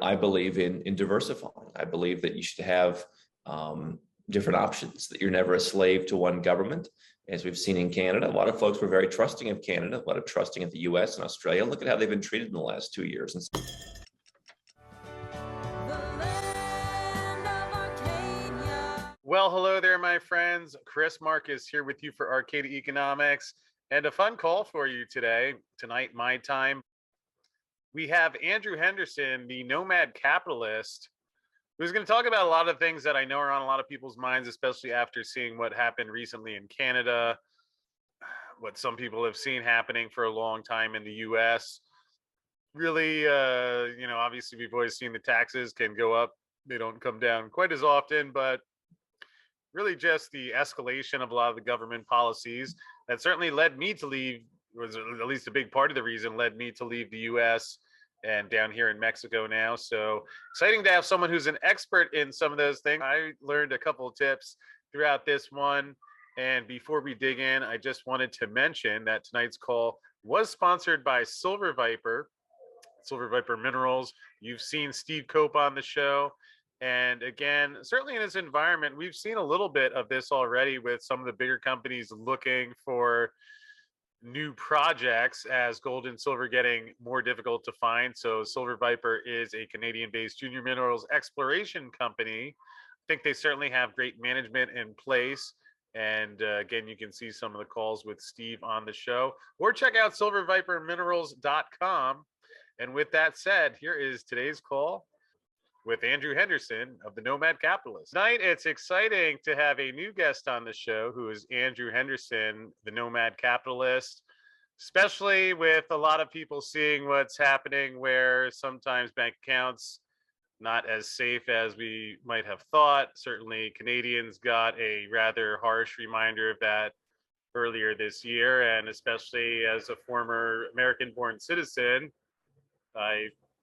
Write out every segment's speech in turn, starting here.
I believe in diversifying. I believe that you should have different options, that you're never a slave to one government. As we've seen in Canada, a lot of folks were very trusting of Canada, a lot of trusting of the US and Australia. Look at how they've been treated in the last 2 years. And Well, hello there, my friends. Chris Marcus here with you for Arcadia Economics, and a fun call for you tonight, my time. We have Andrew Henderson, the Nomad Capitalist, who's going to talk about a lot of things that I know are on a lot of people's minds, especially after seeing what happened recently in Canada, what some people have seen happening for a long time in the US. Really, obviously we've always seen the taxes can go up. They don't come down quite as often, but really just the escalation of a lot of the government policies that certainly led me to leave, was at least a big part of the reason led me to leave the US and down here in Mexico now. So exciting to have someone who's an expert in some of those things. I learned a couple of tips throughout this one. And before we dig in, I just wanted to mention that tonight's call was sponsored by Silver Viper Minerals. You've seen Steve Cope on the show. And again, certainly in this environment, we've seen a little bit of this already with some of the bigger companies looking for new projects as gold and silver getting more difficult to find. So Silver Viper is a Canadian-based junior minerals exploration company. I think they certainly have great management in place. And again, you can see some of the calls with Steve on the show, or check out silverviperminerals.com. And with that said, here is today's call with Andrew Henderson of the Nomad Capitalist. Tonight, it's exciting to have a new guest on the show who is Andrew Henderson, the Nomad Capitalist, especially with a lot of people seeing what's happening where sometimes bank accounts not as safe as we might have thought. Certainly Canadians got a rather harsh reminder of that earlier this year, and especially as a former American-born citizen,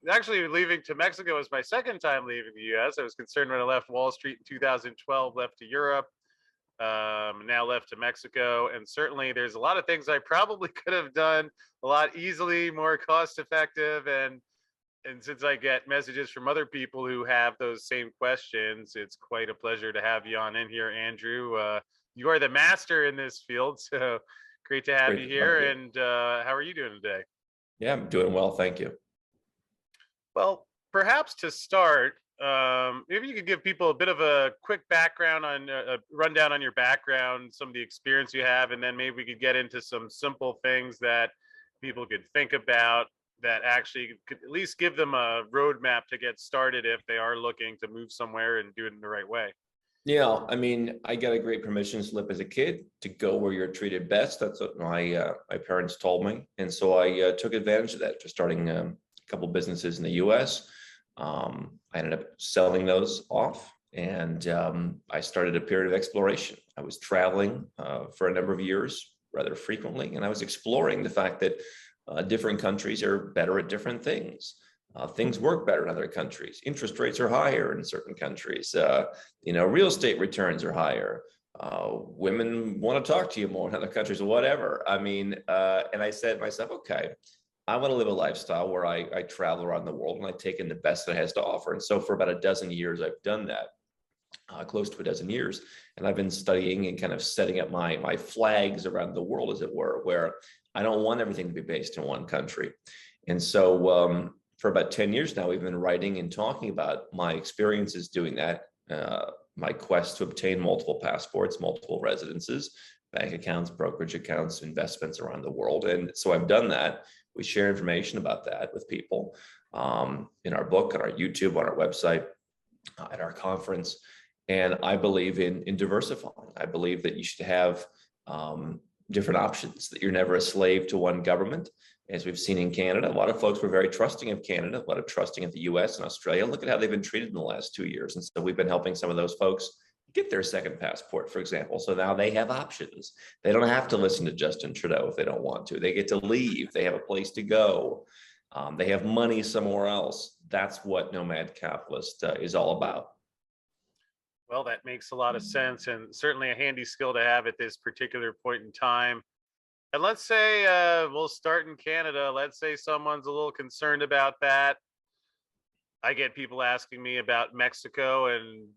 actually leaving to Mexico was my second time leaving the US. I was concerned when I left Wall Street in 2012, left to Europe, now left to Mexico. And certainly there's a lot of things I probably could have done a lot easily, more cost effective. And since I get messages from other people who have those same questions, it's quite a pleasure to have you on in here, Andrew. You are the master in this field, so great to have you here. And how are you doing today? yeah, I'm doing well, thank you. Well, perhaps to start, maybe you could give people a bit of a quick background on a rundown on your background, some of the experience you have, and then maybe we could get into some simple things that people could think about that actually could at least give them a roadmap to get started if they are looking to move somewhere and do it in the right way. Yeah, I mean, I got a great permission slip as a kid to go where you're treated best. That's what my parents told me, and so I took advantage of that, just starting a couple businesses in the US. I ended up selling those off, and I started a period of exploration. I was traveling for a number of years rather frequently, and I was exploring the fact that different countries are better at different things. Things work better in other countries. Interest rates are higher in certain countries. Real estate returns are higher. Women want to talk to you more in other countries, or whatever. I mean, and I said to myself, okay, I want to live a lifestyle where I travel around the world and I take in the best that it has to offer. And so for about a dozen years, I've done that, close to a dozen years. And I've been studying and kind of setting up my flags around the world, as it were, where I don't want everything to be based in one country. And so for about 10 years now, we've been writing and talking about my experiences doing that, my quest to obtain multiple passports, multiple residences, bank accounts, brokerage accounts, investments around the world. And so I've done that. We share information about that with people in our book, on our YouTube, on our website, at our conference. And I believe in diversifying. I believe that you should have different options, that you're never a slave to one government. As we've seen in Canada, a lot of folks were very trusting of Canada, a lot of trusting of the US and Australia. Look at how they've been treated in the last 2 years. And so we've been helping some of those folks get their second passport, for example. So now they have options. They don't have to listen to Justin Trudeau if they don't want to. They get to leave. They have a place to go. They have money somewhere else. That's what Nomad Capitalist is all about. Well, that makes a lot of sense, and certainly a handy skill to have at this particular point in time. And let's say we'll start in Canada. Let's say someone's a little concerned about that. I get people asking me about Mexico, and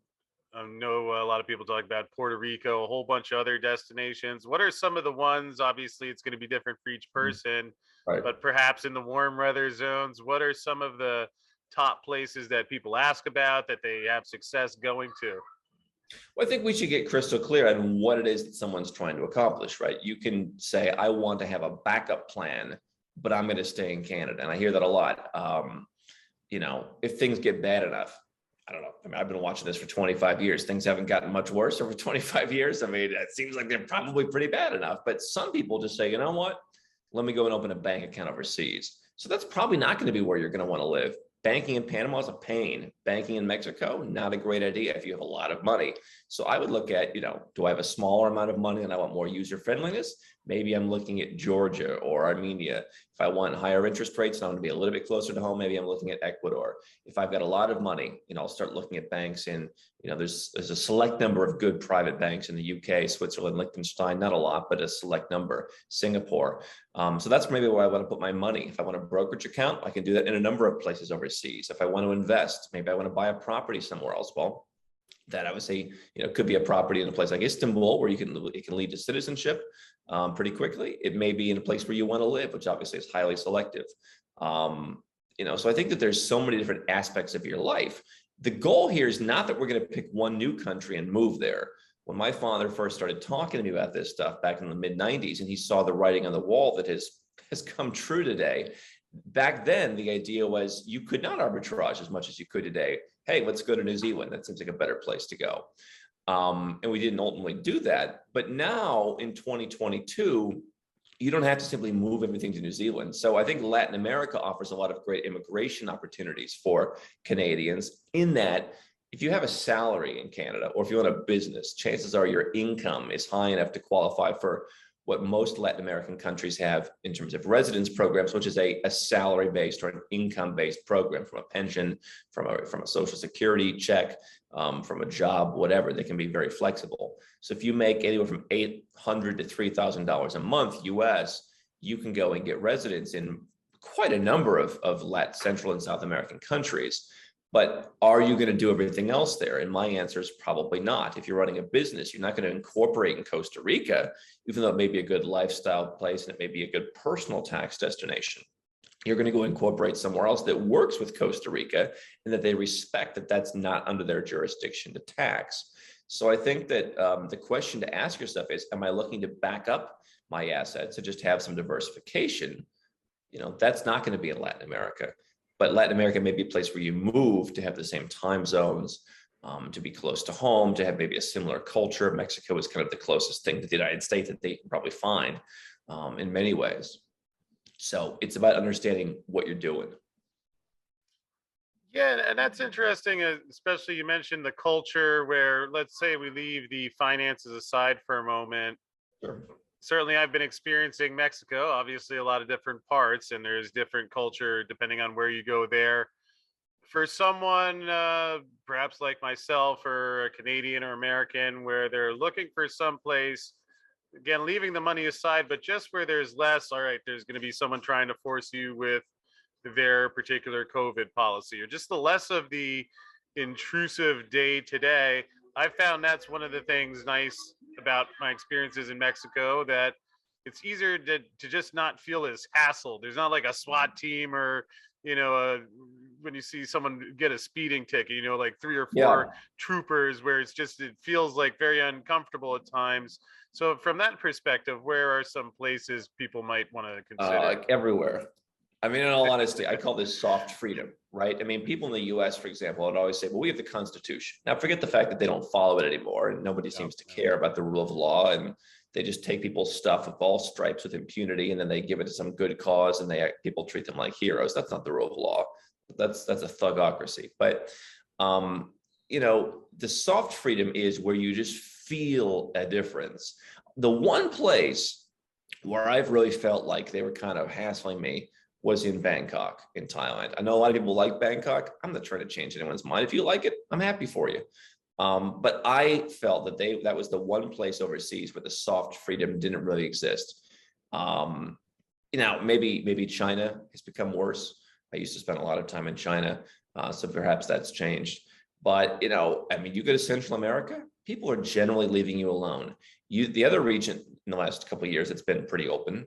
I know a lot of people talk about Puerto Rico, a whole bunch of other destinations. What are some of the ones? Obviously, it's going to be different for each Mhm. person, Right. but perhaps in the warm weather zones, what are some of the top places that people ask about that they have success going to? Well, I think we should get crystal clear on what it is that someone's trying to accomplish, right? You can say, I want to have a backup plan, but I'm going to stay in Canada. And I hear that a lot. If things get bad enough, I don't know. I mean, I've been watching this for 25 years. Things haven't gotten much worse over 25 years. I mean, it seems like they're probably pretty bad enough. But some people just say, you know what? Let me go and open a bank account overseas. So that's probably not going to be where you're going to want to live. Banking in Panama is a pain. Banking in Mexico, not a great idea if you have a lot of money. So I would look at, do I have a smaller amount of money and I want more user friendliness? Maybe I'm looking at Georgia or Armenia. If I want higher interest rates and I want to be a little bit closer to home, maybe I'm looking at Ecuador. If I've got a lot of money, I'll start looking at banks in, there's a select number of good private banks in the UK, Switzerland, Liechtenstein, not a lot, but a select number, Singapore. So that's maybe where I want to put my money. If I want a brokerage account, I can do that in a number of places overseas. If I want to invest, maybe I want to buy a property somewhere else. Well, that I would say, could be a property in a place like Istanbul where it can lead to citizenship pretty quickly. It may be in a place where you want to live, which obviously is highly selective. So I think that there's so many different aspects of your life. The goal here is not that we're going to pick one new country and move there. When my father first started talking to me about this stuff back in the mid 90s, and he saw the writing on the wall that has come true today. Back then, the idea was you could not arbitrage as much as you could today. Hey, let's go to New Zealand. That seems like a better place to go. And we didn't ultimately do that. But now in 2022, you don't have to simply move everything to New Zealand. So I think Latin America offers a lot of great immigration opportunities for Canadians in that if you have a salary in Canada or if you own a business, chances are your income is high enough to qualify for what most Latin American countries have in terms of residence programs, which is a salary-based or an income-based program, from a pension, from a social security check, from a job, whatever. They can be very flexible. So if you make anywhere from $800 to $3,000 a month US, you can go and get residence in quite a number of Central and South American countries. But are you going to do everything else there? And my answer is probably not. If you're running a business, you're not going to incorporate in Costa Rica, even though it may be a good lifestyle place and it may be a good personal tax destination. You're going to go incorporate somewhere else that works with Costa Rica and that they respect that that's not under their jurisdiction to tax. So I think that the question to ask yourself is, am I looking to back up my assets to just have some diversification? That's not going to be in Latin America. But Latin America may be a place where you move to have the same time zones, to be close to home, to have maybe a similar culture. Mexico is kind of the closest thing to the United States that they can probably find in many ways. So it's about understanding what you're doing. Yeah, and that's interesting, especially you mentioned the culture where, let's say we leave the finances aside for a moment. Sure. Certainly I've been experiencing Mexico, obviously a lot of different parts, and there's different culture depending on where you go there. For someone perhaps like myself or a Canadian or American where they're looking for some place, again, leaving the money aside, but just where there's less, all right, there's going to be someone trying to force you with their particular COVID policy, or just the less of the intrusive day to day. I found that's one of the things nice about my experiences in Mexico, that it's easier to just not feel as hassled. There's not like a SWAT team or, when you see someone get a speeding ticket, like 3 or 4 troopers, where it feels like very uncomfortable at times. So from that perspective, where are some places people might want to consider? Everywhere. I mean, in all honesty, I call this soft freedom, right? I mean, people in the US, for example, would always say, well, we have the Constitution. Now, forget the fact that they don't follow it anymore and nobody seems to care about the rule of law, and they just take people's stuff of all stripes with impunity, and then they give it to some good cause and people treat them like heroes. That's not the rule of law. That's a thugocracy. But, the soft freedom is where you just feel a difference. The one place where I've really felt like they were kind of hassling me was in Bangkok, in Thailand. I know a lot of people like Bangkok. I'm not trying to change anyone's mind. If you like it, I'm happy for you. But I felt that that was the one place overseas where the soft freedom didn't really exist. Maybe China has become worse. I used to spend a lot of time in China. So perhaps that's changed. But, I mean, you go to Central America, people are generally leaving you alone. The other region in the last couple of years that's been pretty open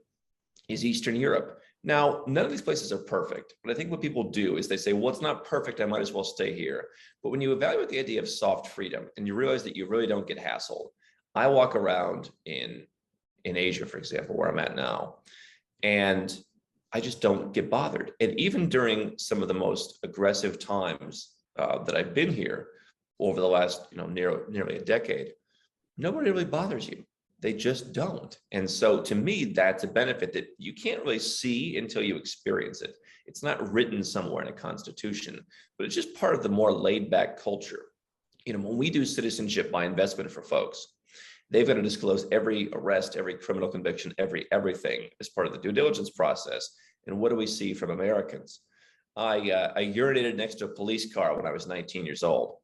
is Eastern Europe. Now, none of these places are perfect, but I think what people do is they say, well, it's not perfect, I might as well stay here. But when you evaluate the idea of soft freedom and you realize that you really don't get hassled, I walk around in Asia, for example, where I'm at now, and I just don't get bothered. And even during some of the most aggressive times that I've been here over the last, nearly a decade, nobody really bothers you. They just don't. And so to me, that's a benefit that you can't really see until you experience it. It's not written somewhere in a constitution, but it's just part of the more laid back culture. When we do citizenship by investment for folks, they've got to disclose every arrest, every criminal conviction, everything as part of the due diligence process. And what do we see from Americans? I urinated next to a police car when I was 19 years old.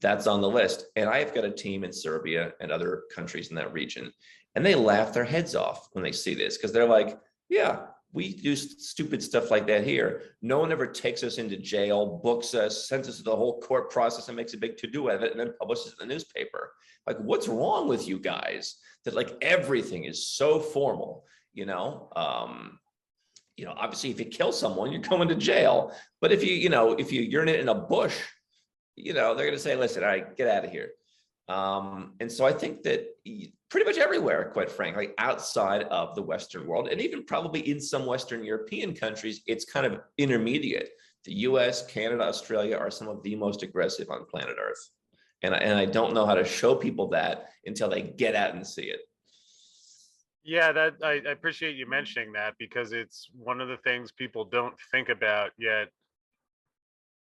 That's on the list. And I've got a team in Serbia and other countries in that region, and they laugh their heads off when they see this, because they're like, yeah, we do stupid stuff like that here. No one ever takes us into jail, books us, sends us to the whole court process and makes a big to-do out of it and then publishes it in the newspaper. Like, what's wrong with you guys that like everything is so formal, obviously if you kill someone, you're going to jail. But if you urinate in a bush, they're going to say, listen, all right, get out of here. And so I think that pretty much everywhere, quite frankly, outside of the Western world, and even probably in some Western European countries, it's kind of intermediate. The US, Canada, Australia are some of the most aggressive on planet Earth. And I don't know how to show people that until they get out and see it. Yeah, that I appreciate you mentioning that, because it's one of the things people don't think about yet.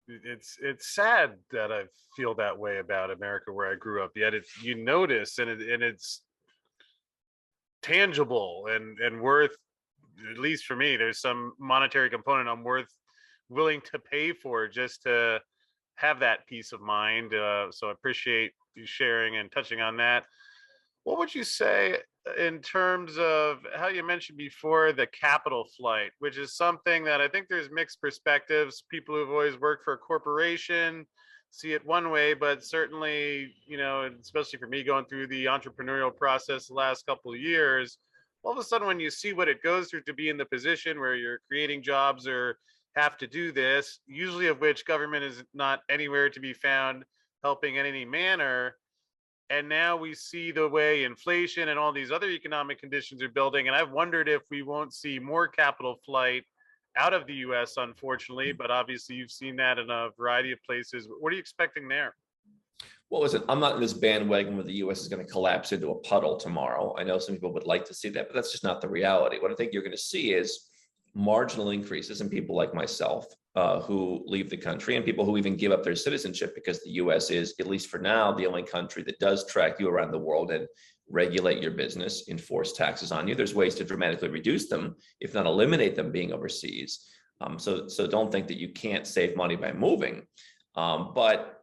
It's sad that I feel that way about America, where I grew up. Yet you notice, and it's tangible and worth. At least for me, there's some monetary component I'm willing to pay for just to have that peace of mind. So I appreciate you sharing and touching on that. What would you say in terms of how you mentioned before the capital flight, which is something that I think there's mixed perspectives. People who've always worked for a corporation see it one way, but certainly, especially for me going through the entrepreneurial process the last couple of years, all of a sudden when you see what it goes through to be in the position where you're creating jobs or have to do this, usually of which government is not anywhere to be found helping in any manner. And now we see the way inflation and all these other economic conditions are building. And I've wondered if we won't see more capital flight out of the US, unfortunately, but obviously you've seen that in a variety of places. What are you expecting there? Well, listen, I'm not in this bandwagon where the US is going to collapse into a puddle tomorrow. I know some people would like to see that, but that's just not the reality. What I think you're going to see is marginal increases in people like myself who leave the country, and people who even give up their citizenship, because the US is, at least for now, the only country that does track you around the world and regulate your business, enforce taxes on you. There's ways to dramatically reduce them, if not eliminate them, being overseas. So don't think that you can't save money by moving. But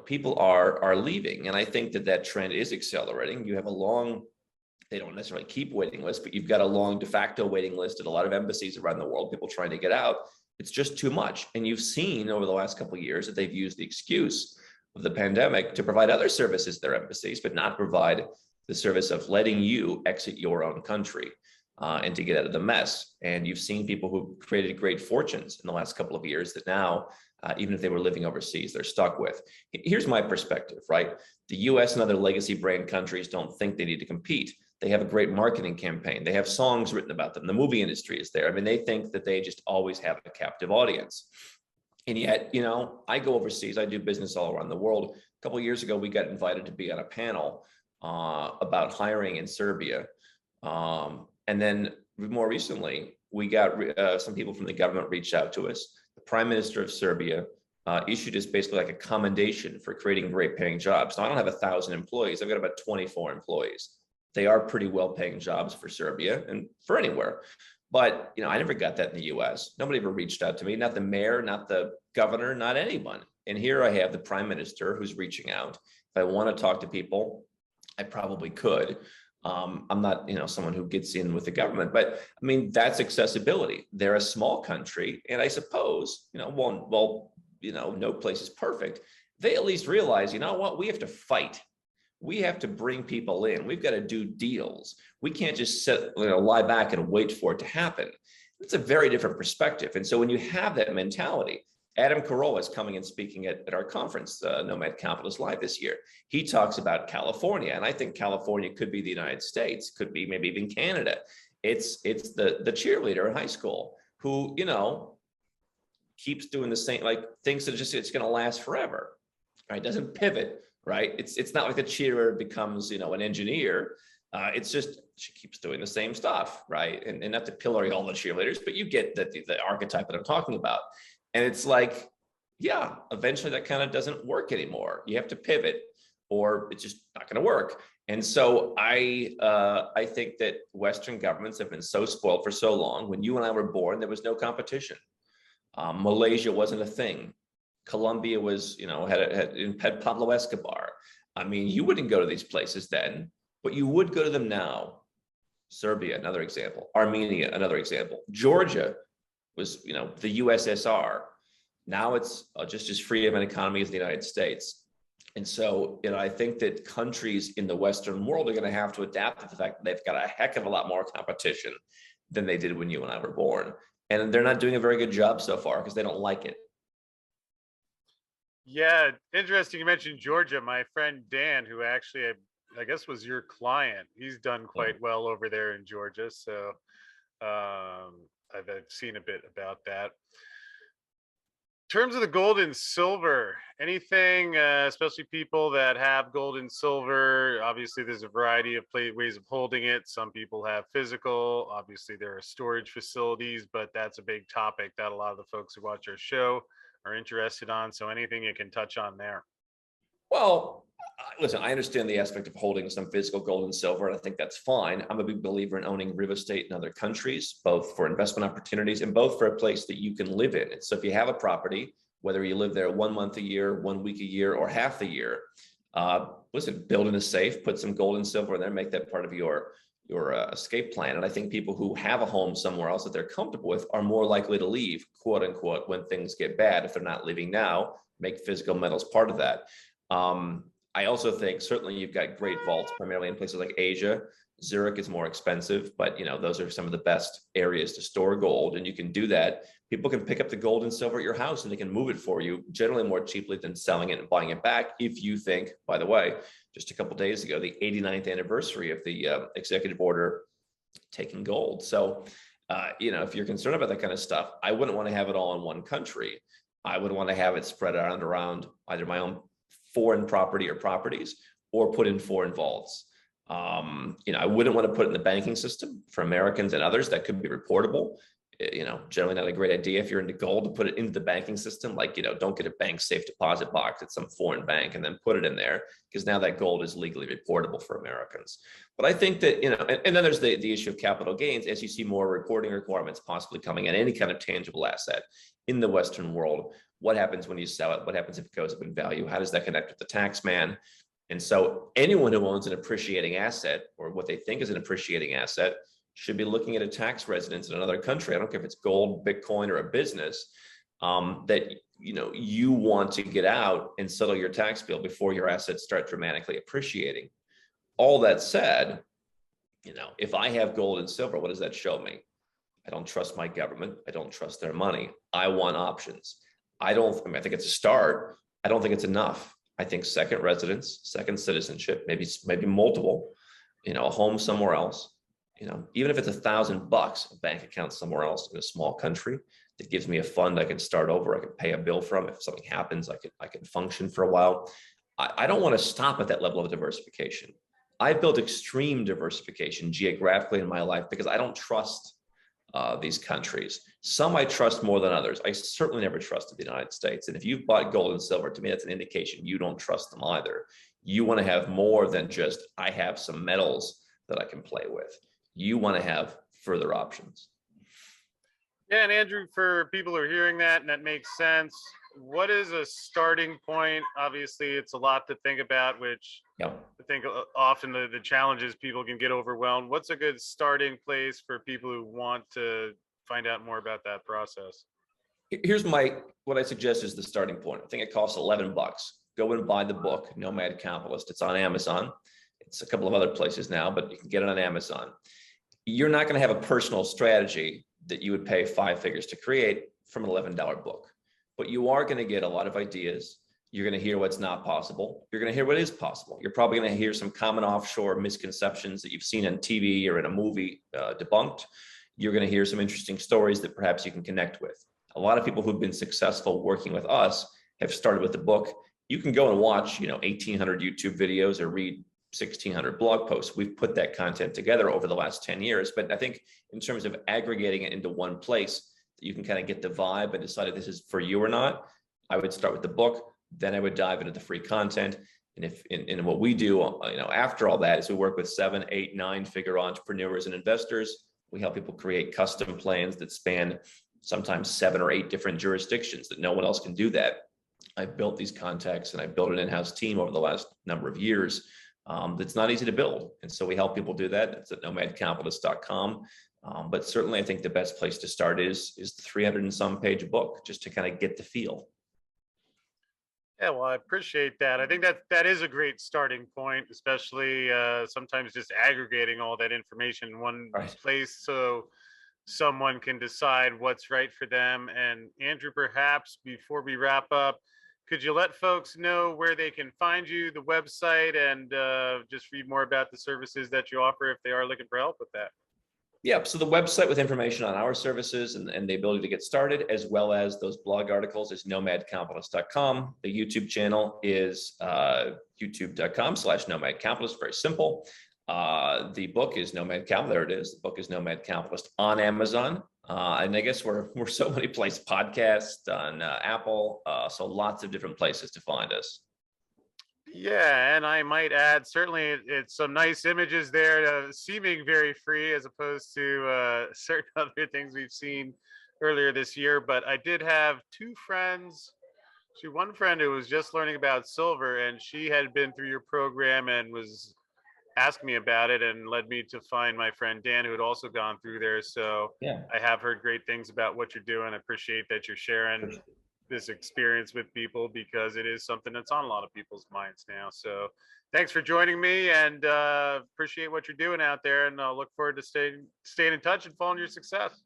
people are leaving, and I think that trend is accelerating. You have a long, they don't necessarily keep waiting lists, but you've got a long de facto waiting list at a lot of embassies around the world, people trying to get out. It's just too much. And you've seen over the last couple of years that they've used the excuse of the pandemic to provide other services to their embassies, but not provide the service of letting you exit your own country and to get out of the mess. And you've seen people who created great fortunes in the last couple of years that now, even if they were living overseas, they're stuck with. Here's my perspective, right? The US and other legacy brand countries don't think they need to compete. They have a great marketing campaign. They have songs written about them. The movie industry is there. I mean, they think that they just always have a captive audience. And yet, I go overseas. I do business all around the world. A couple of years ago, we got invited to be on a panel about hiring in Serbia. And then more recently, we got some people from the government reached out to us. The Prime Minister of Serbia issued us basically like a commendation for creating great paying jobs. Now, I don't have 1,000 employees. I've got about 24 employees. They are pretty well-paying jobs for Serbia and for anywhere. But, I never got that in the US. Nobody ever reached out to me, not the mayor, not the governor, not anyone. And here I have the prime minister who's reaching out. If I want to talk to people, I probably could. I'm not, someone who gets in with the government, but that's accessibility. They're a small country. And I suppose, no place is perfect. They at least realize, you know what, we have to fight. We have to bring people in. We've got to do deals. We can't just sit, lie back and wait for it to happen. It's a very different perspective. And so when you have that mentality, Adam Carolla is coming and speaking at our conference, Nomad Capitalist Live this year. He talks about California, and I think California could be the United States, could be maybe even Canada. It's the cheerleader in high school who, keeps doing the same, like thinks that it's going to last forever, right? Doesn't pivot, right? It's not like the cheerleader becomes, an engineer. It's just she keeps doing the same stuff, right? And not to pillory all the cheerleaders, but you get the archetype that I'm talking about. And it's like, yeah, eventually that kind of doesn't work anymore. You have to pivot, or it's just not going to work. And so I think that Western governments have been so spoiled for so long. When you and I were born, there was no competition. Malaysia wasn't a thing. Colombia was, had Pablo Escobar. I mean, you wouldn't go to these places then, but you would go to them now. Serbia, another example. Armenia, another example. Georgia was, the USSR. Now it's just as free of an economy as the United States. And so, I think that countries in the Western world are going to have to adapt to the fact that they've got a heck of a lot more competition than they did when you and I were born. And they're not doing a very good job so far because they don't like it. Yeah, interesting. You mentioned Georgia. My friend Dan, who actually I guess was your client, he's done quite well over there in Georgia. So I've seen a bit about that. In terms of the gold and silver, anything, especially people that have gold and silver, obviously there's a variety of ways of holding it. Some people have physical, obviously there are storage facilities, but that's a big topic that a lot of the folks who watch our show are interested on. So anything you can touch on there. Well, listen, I understand the aspect of holding some physical gold and silver, and I think that's fine. I'm a big believer in owning real estate in other countries, both for investment opportunities and both for a place that you can live in. And so if you have a property, whether you live there 1 month a year, 1 week a year, or half the year, listen, build in a safe, put some gold and silver in there, make that part of your escape plan. And I think people who have a home somewhere else that they're comfortable with are more likely to leave, quote unquote, when things get bad. If they're not leaving now, make physical metals part of that. I also think certainly you've got great vaults, primarily in places like Asia. Zurich is more expensive, but those are some of the best areas to store gold, and you can do that. People can pick up the gold and silver at your house and they can move it for you, generally more cheaply than selling it and buying it back. If you think, by the way, just a couple of days ago, the 89th anniversary of the executive order taking gold. So, if you're concerned about that kind of stuff, I wouldn't want to have it all in one country. I would want to have it spread out around either my own foreign property or properties, or put in foreign vaults. I wouldn't want to put it in the banking system for Americans and others. That could be reportable. Generally not a great idea if you're into gold to put it into the banking system. Like, don't get a bank safe deposit box at some foreign bank and then put it in there, because now that gold is legally reportable for Americans. But I think that, and then there's the issue of capital gains. As you see more reporting requirements possibly coming in any kind of tangible asset in the Western world, what happens when you sell it? What happens if it goes up in value? How does that connect with the tax man? And so anyone who owns an appreciating asset, or what they think is an appreciating asset, should be looking at a tax residence in another country. I don't care if it's gold, Bitcoin, or a business, that you want to get out and settle your tax bill before your assets start dramatically appreciating. All that said, if I have gold and silver, what does that show me? I don't trust my government. I don't trust their money. I want options. I think it's a start. I don't think it's enough. I think second residence, second citizenship, maybe multiple, a home somewhere else, even if it's $1,000, a bank account somewhere else in a small country that gives me a fund I can start over, I can pay a bill from. If something happens, I can function for a while. I don't want to stop at that level of diversification. I've built extreme diversification geographically in my life because I don't trust these countries. Some I trust more than others. I certainly never trusted the United States. And if you've bought gold and silver, to me, that's an indication you don't trust them either. You want to have more than just, I have some metals that I can play with. You want to have further options. Yeah, and Andrew, for people who are hearing that, and that makes sense, what is a starting point? Obviously, it's a lot to think about, which I think often the challenges people can get overwhelmed. What's a good starting place for people who want to find out more about that process? Here's what I suggest is the starting point. I think it costs $11. Go and buy the book, Nomad Capitalist. It's on Amazon. It's a couple of other places now, but you can get it on Amazon. You're not going to have a personal strategy that you would pay 5 figures to create from an $11 book, but you are going to get a lot of ideas. You're going to hear what's not possible. You're going to hear what is possible. You're probably going to hear some common offshore misconceptions that you've seen on TV or in a movie debunked. You're going to hear some interesting stories that perhaps you can connect with. A lot of people who've been successful working with us have started with the book. You can go and watch, 1,800 YouTube videos or read 1,600 blog posts. We've put that content together over the last 10 years. But I think in terms of aggregating it into one place, that you can kind of get the vibe and decide if this is for you or not, I would start with the book. Then I would dive into the free content. And if in what we do, after all that is we work with 7, 8, 9-figure entrepreneurs and investors. We help people create custom plans that span sometimes 7 or 8 different jurisdictions that no one else can do that. I built these contacts and I built an in-house team over the last number of years. That's not easy to build. And so we help people do that. It's at nomadcapitalist.com. But certainly I think the best place to start is the 300 and some page book, just to kind of get the feel. Yeah, well, I appreciate that. I think that is a great starting point, especially sometimes just aggregating all that information in one place so someone can decide what's right for them. And Andrew, perhaps before we wrap up, could you let folks know where they can find you, the website, and just read more about the services that you offer if they are looking for help with that? Yeah, so the website with information on our services and the ability to get started, as well as those blog articles, is nomadcapitalist.com. The YouTube channel is youtube.com/nomadcapitalist. Very simple. The book is Nomad Capitalist. There it is. The book is Nomad Capitalist on Amazon. And I guess we're so many places, podcast on Apple. So lots of different places to find us. Yeah, and I might add, certainly it's some nice images there, seeming very free as opposed to certain other things we've seen earlier this year. But I did have 2 friends. One friend who was just learning about silver, and she had been through your program and was asking me about it and led me to find my friend Dan, who had also gone through there. So Yeah. I have heard great things about what you're doing. I appreciate that you're sharing this experience with people, because it is something that's on a lot of people's minds now. So thanks for joining me, and appreciate what you're doing out there, and I'll look forward to staying in touch and following your success.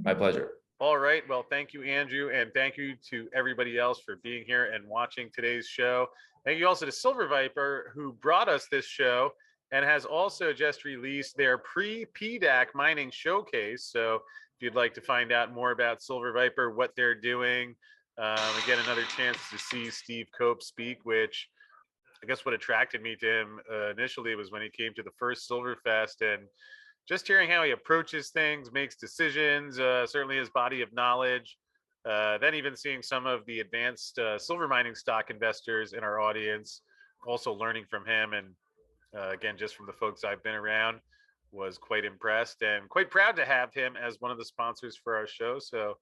My pleasure. All right. Well, thank you, Andrew, and thank you to everybody else for being here and watching today's show. Thank you also to Silver Viper, who brought us this show and has also just released their pre-PDAC mining showcase. So if you'd like to find out more about Silver Viper, what they're doing, again, another chance to see Steve Cope speak, which I guess what attracted me to him initially was when he came to the first Silverfest, and just hearing how he approaches things, makes decisions, certainly his body of knowledge. Then even seeing some of the advanced silver mining stock investors in our audience, also learning from him. And again, just from the folks I've been around, was quite impressed and quite proud to have him as one of the sponsors for our show. So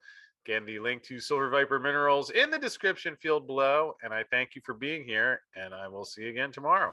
again, the link to Silver Viper Minerals in the description field below. And I thank you for being here, and I will see you again tomorrow.